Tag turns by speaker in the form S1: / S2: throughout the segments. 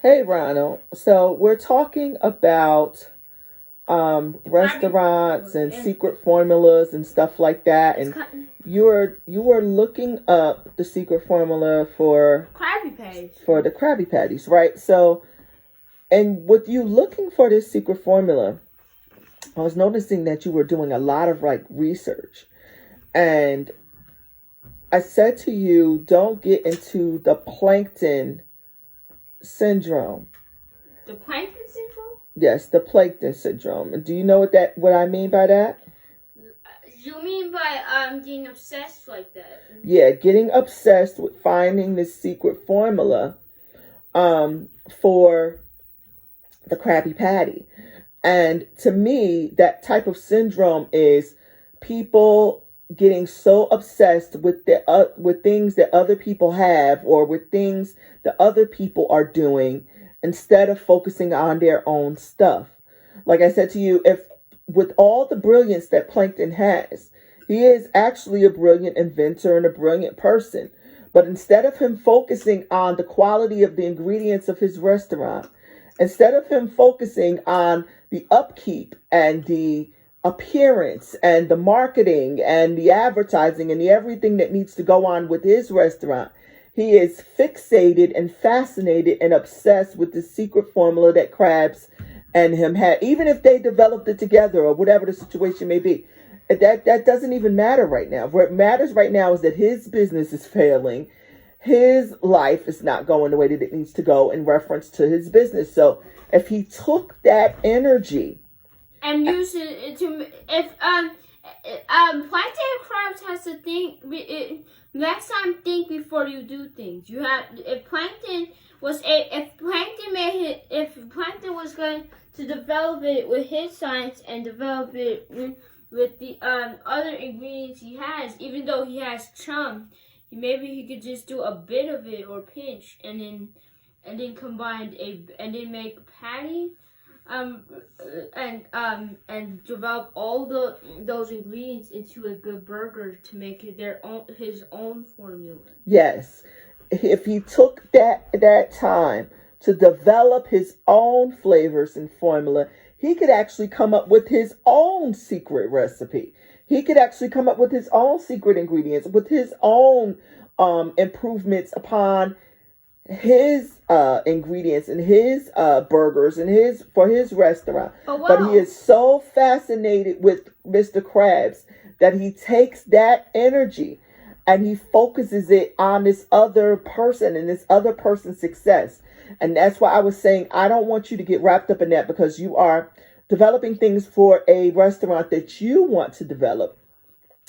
S1: Hey, Ronald. So we're talking about restaurants and secret formulas and stuff like that. And you were looking up the secret formula
S2: Krabby Patties.
S1: for the Krabby Patties, right? So, and with you looking for this secret formula, I was noticing that you were doing a lot of like research, and I said to you, don't get into the Plankton Syndrome.
S2: The Plankton Syndrome?
S1: Yes, the Plankton Syndrome. Do you know what I mean by that?
S2: You mean by getting obsessed like that?
S1: Yeah, getting obsessed with finding this secret formula for the Krabby Patty. And to me, that type of syndrome is people getting so obsessed with with things that other people have, or with things that other people are doing, instead of focusing on their own stuff. Like I said to you, if with all the brilliance that Plankton has, he is actually a brilliant inventor and a brilliant person. But instead of him focusing on the quality of the ingredients of his restaurant, instead of him focusing on the upkeep and the appearance and the marketing and the advertising and the everything that needs to go on with his restaurant, he is fixated and fascinated and obsessed with the secret formula that Krabs and him had. Even if they developed it together or whatever the situation may be, that doesn't even matter right now. What matters right now is that his business is failing. His life is not going the way that it needs to go in reference to his business. So if he took that energy
S2: and use it to, if Plankton Krabs has to think. Next time, think before you do things. You have if Plankton was going to develop it with his science and develop it with the other ingredients he has, even though he has chum, maybe he could just do a bit of it or pinch and then combine and then make a patty. And develop all those ingredients into a good burger to make it his own formula.
S1: Yes, if he took that time to develop his own flavors and formula, he could actually come up with his own secret recipe. He could actually come up with his own secret ingredients, with his own improvements upon his ingredients and his burgers and for his restaurant. But he is so fascinated with Mr. Krabs that he takes that energy and he focuses it on this other person and this other person's success. And that's why I was saying, I don't want you to get wrapped up in that, because you are developing things for a restaurant that you want to develop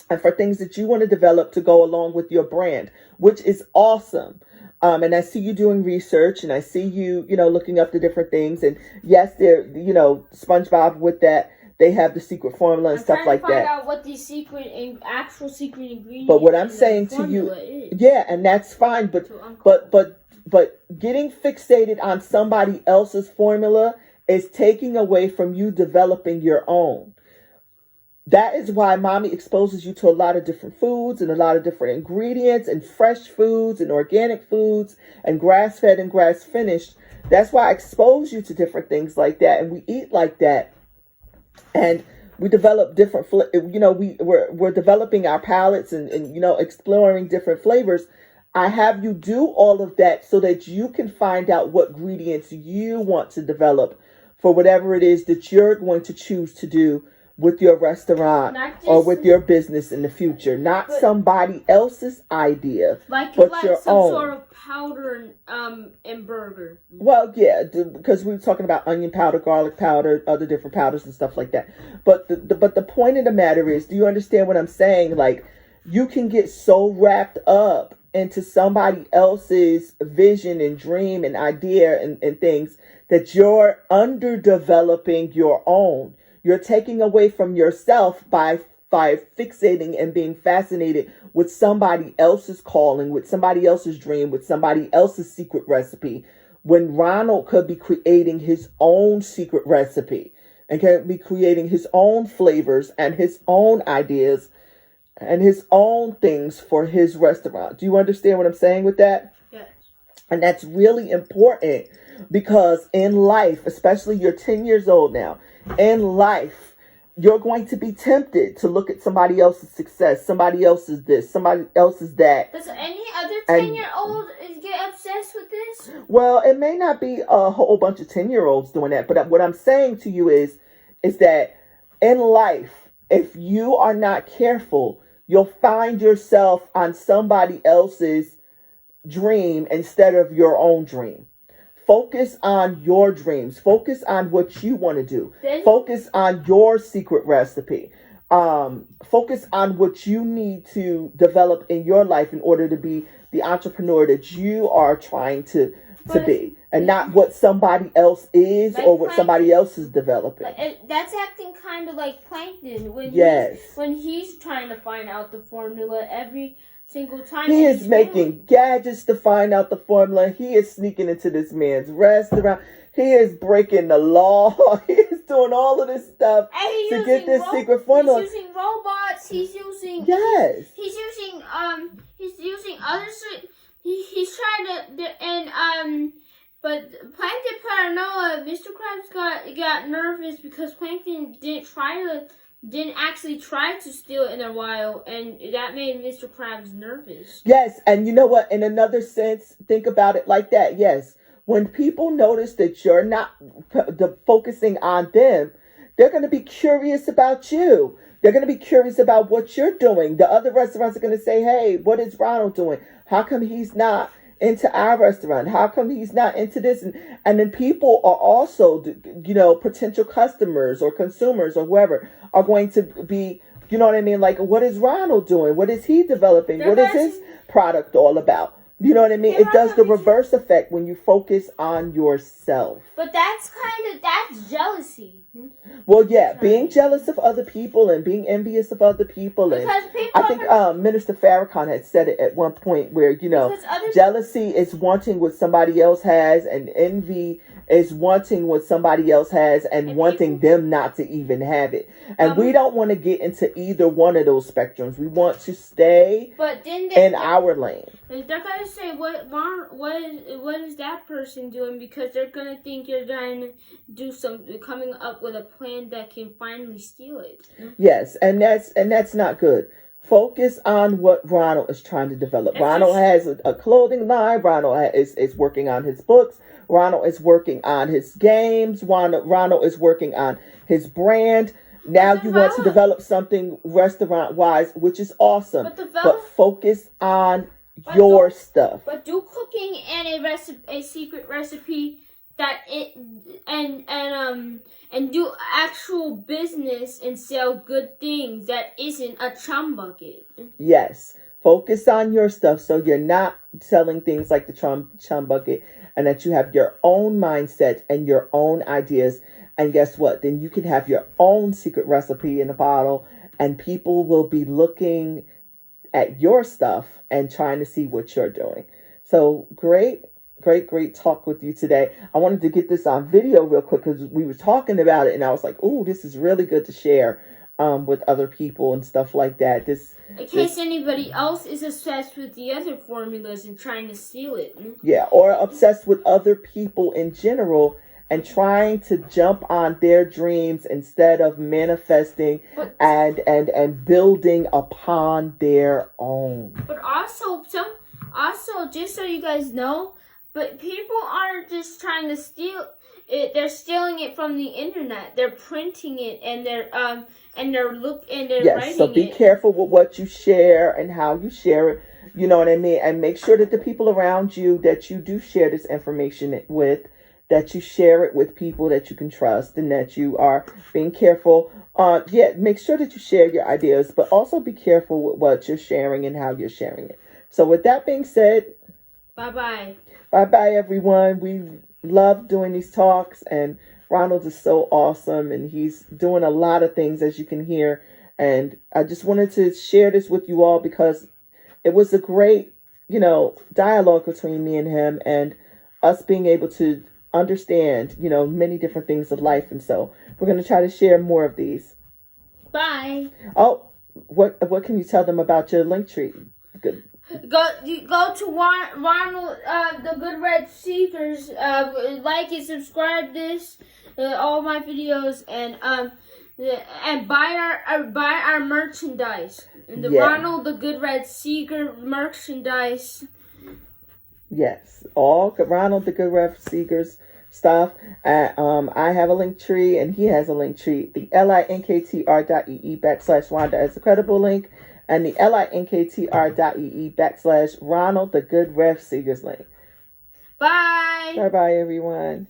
S1: and for things that you want to develop to go along with your brand, which is awesome. And I see you doing research, and I see you, looking up the different things. And yes, they're, SpongeBob with that, they have the secret formula and stuff like that. I'm
S2: trying to find out what the actual secret ingredient.
S1: But what I'm saying to you, yeah, and that's fine. But getting fixated on somebody else's formula is taking away from you developing your own. That is why mommy exposes you to a lot of different foods and a lot of different ingredients and fresh foods and organic foods and grass-fed and grass-finished. That's why I expose you to different things like that, and we eat like that. And we develop different, we're developing our palates and exploring different flavors. I have you do all of that so that you can find out what ingredients you want to develop for whatever it is that you're going to choose to do with your restaurant or with your business in the future. Not somebody else's idea, but your
S2: some
S1: own.
S2: Sort of powder in burger.
S1: Well, yeah, because we were talking about onion powder, garlic powder, other different powders and stuff like that. But the point of the matter is, do you understand what I'm saying? Like, you can get so wrapped up into somebody else's vision and dream and idea and things that you're underdeveloping your own. You're taking away from yourself by fixating and being fascinated with somebody else's calling, with somebody else's dream, with somebody else's secret recipe, when Ronald could be creating his own secret recipe and could be creating his own flavors and his own ideas and his own things for his restaurant. Do you understand what I'm saying with that?
S2: Yes.
S1: And that's really important because in life, especially you're 10 years old now, in life, you're going to be tempted to look at somebody else's success, somebody else's this, somebody else's that.
S2: Does any other 10-year-old get obsessed with this?
S1: Well, it may not be a whole bunch of 10-year-olds doing that, but what I'm saying to you is that in life, if you are not careful, you'll find yourself on somebody else's dream instead of your own dream. Focus on your dreams. Focus on what you want to do. Focus on your secret recipe. Focus on what you need to develop in your life in order to be the entrepreneur that you are trying to be, and not what somebody else is or what somebody else is developing.
S2: That's acting kind of like Plankton when he's trying to find out the formula every single time.
S1: He is making gadgets to find out the formula. He is sneaking into this man's restaurant. He is breaking the law. He is doing all of this stuff to get this secret formula.
S2: He's using robots. He's using He's using other. He's trying to but Plankton paranoia. Mr. Krabs got nervous because Plankton didn't actually try to steal it in a while, and that made Mr. Krabs nervous.
S1: Yes, and you know what? In another sense, think about it like that. Yes, when people notice that you're not focusing on them, they're going to be curious about you. They're going to be curious about what you're doing. The other restaurants are going to say, hey, what is Ronald doing? How come he's not into our restaurant? How come he's not into this? And then people are also, potential customers or consumers or whoever are going to be, you know what I mean? Like, what is Ronald doing? What is he developing? What is his product all about? You know what I mean? It does the reverse effect when you focus on yourself.
S2: But that's jealousy.
S1: Well, yeah, being jealous of other people and being envious of other people. And I think Minister Farrakhan had said it at one point where, jealousy is wanting what somebody else has, and envy is wanting what somebody else has and wanting them not to even have it. And we don't want to get into either one of those spectrums. We want to stay in our lane.
S2: They're going to say, what is that person doing? Because they're going to think you're trying to coming up with a plan that can finally steal it.
S1: Yes, and that's not good. Focus on what Ronald is trying to develop. Ronald has a clothing line. Ronald is working on his books. Ronald is working on his games. Ronald is working on his brand. Now you want to develop something restaurant-wise, which is awesome. But focus on your stuff.
S2: But do cooking and a secret recipe and do actual business and sell good things that isn't a chum bucket.
S1: Yes. Focus on your stuff so you're not selling things like the chum bucket, and that you have your own mindset and your own ideas. And guess what? Then you can have your own secret recipe in a bottle, and people will be looking at your stuff and trying to see what you're doing. So great talk with you today. I wanted to get this on video real quick because we were talking about it, and I was like, "Oh, this is really good to share with other people and stuff like that."
S2: In case anybody else is obsessed with the other formulas and trying to steal it.
S1: Yeah, or obsessed with other people in general and trying to jump on their dreams instead of manifesting and building upon their own.
S2: But also, just so you guys know, but people aren't just trying to steal it; they're stealing it from the internet. They're printing it and they're writing it.
S1: Yes, so be careful with what you share and how you share it. You know what I mean? And make sure that the people around you that you do share this information with, that you share it with people that you can trust, and that you are being careful. Make sure that you share your ideas, but also be careful with what you're sharing and how you're sharing it. So with that being said,
S2: bye-bye.
S1: Bye-bye, everyone. We love doing these talks, and Ronald is so awesome, and he's doing a lot of things, as you can hear. And I just wanted to share this with you all because it was a great, dialogue between me and him, and us being able to understand, many different things of life. And so we're going to try to share more of these.
S2: Bye.
S1: Oh, what can you tell them about your link tree? Good.
S2: Go to Ronald the Good Red Seekers. Like and subscribe this all my videos and buy our merchandise. The Ronald the Good Red Seeker merchandise.
S1: Yes, all Ronald the Good Red Seekers stuff. I have a link tree and he has a link tree. The linktr.ee/wandasncredible link and the linktr.ee/Ronald the Good Red Seekers link.
S2: Bye.
S1: Bye bye everyone.